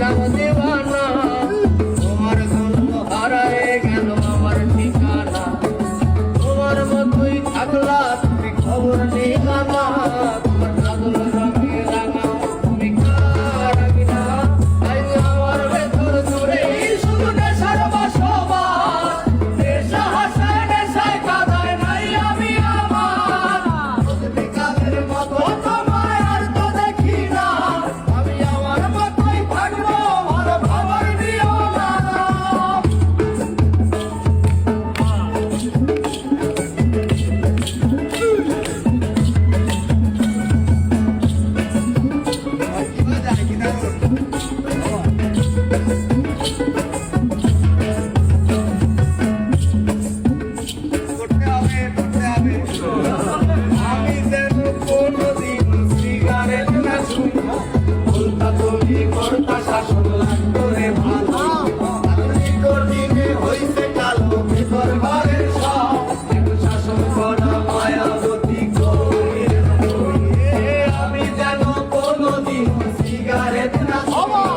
হইলাম দিওয়ানা, তোমার জন্য হারায় গেল আমার ঠিকানা। তোমার মতোই থাকলা তুমি খবর নিবা না, তোমার কাজল রঙে রাঙা তুমি কারাবি না। তাই আমার ভেতর জুড়ে শুধু নেশার বসবাস, নেশা হাসায় নেশায় কাঁদায় নাই আমি আমার। কাদের মতো তোমায় আর তো দেখি না, আমি আমার মতোই থাকবো ভালো খবর দিও না। আমি যেন কোনোদিন সিগারেট না ছুঁই, বলতা তুমি করতা শাসন লাগতো রে ভালো। তোর দিনে হইছে কালো ভেতর ঘরের সব, এখন শাসন করা মায়াবতী গৌরীর বই। আমি যেন কোনোদিন সিগারেট না ছুঁই,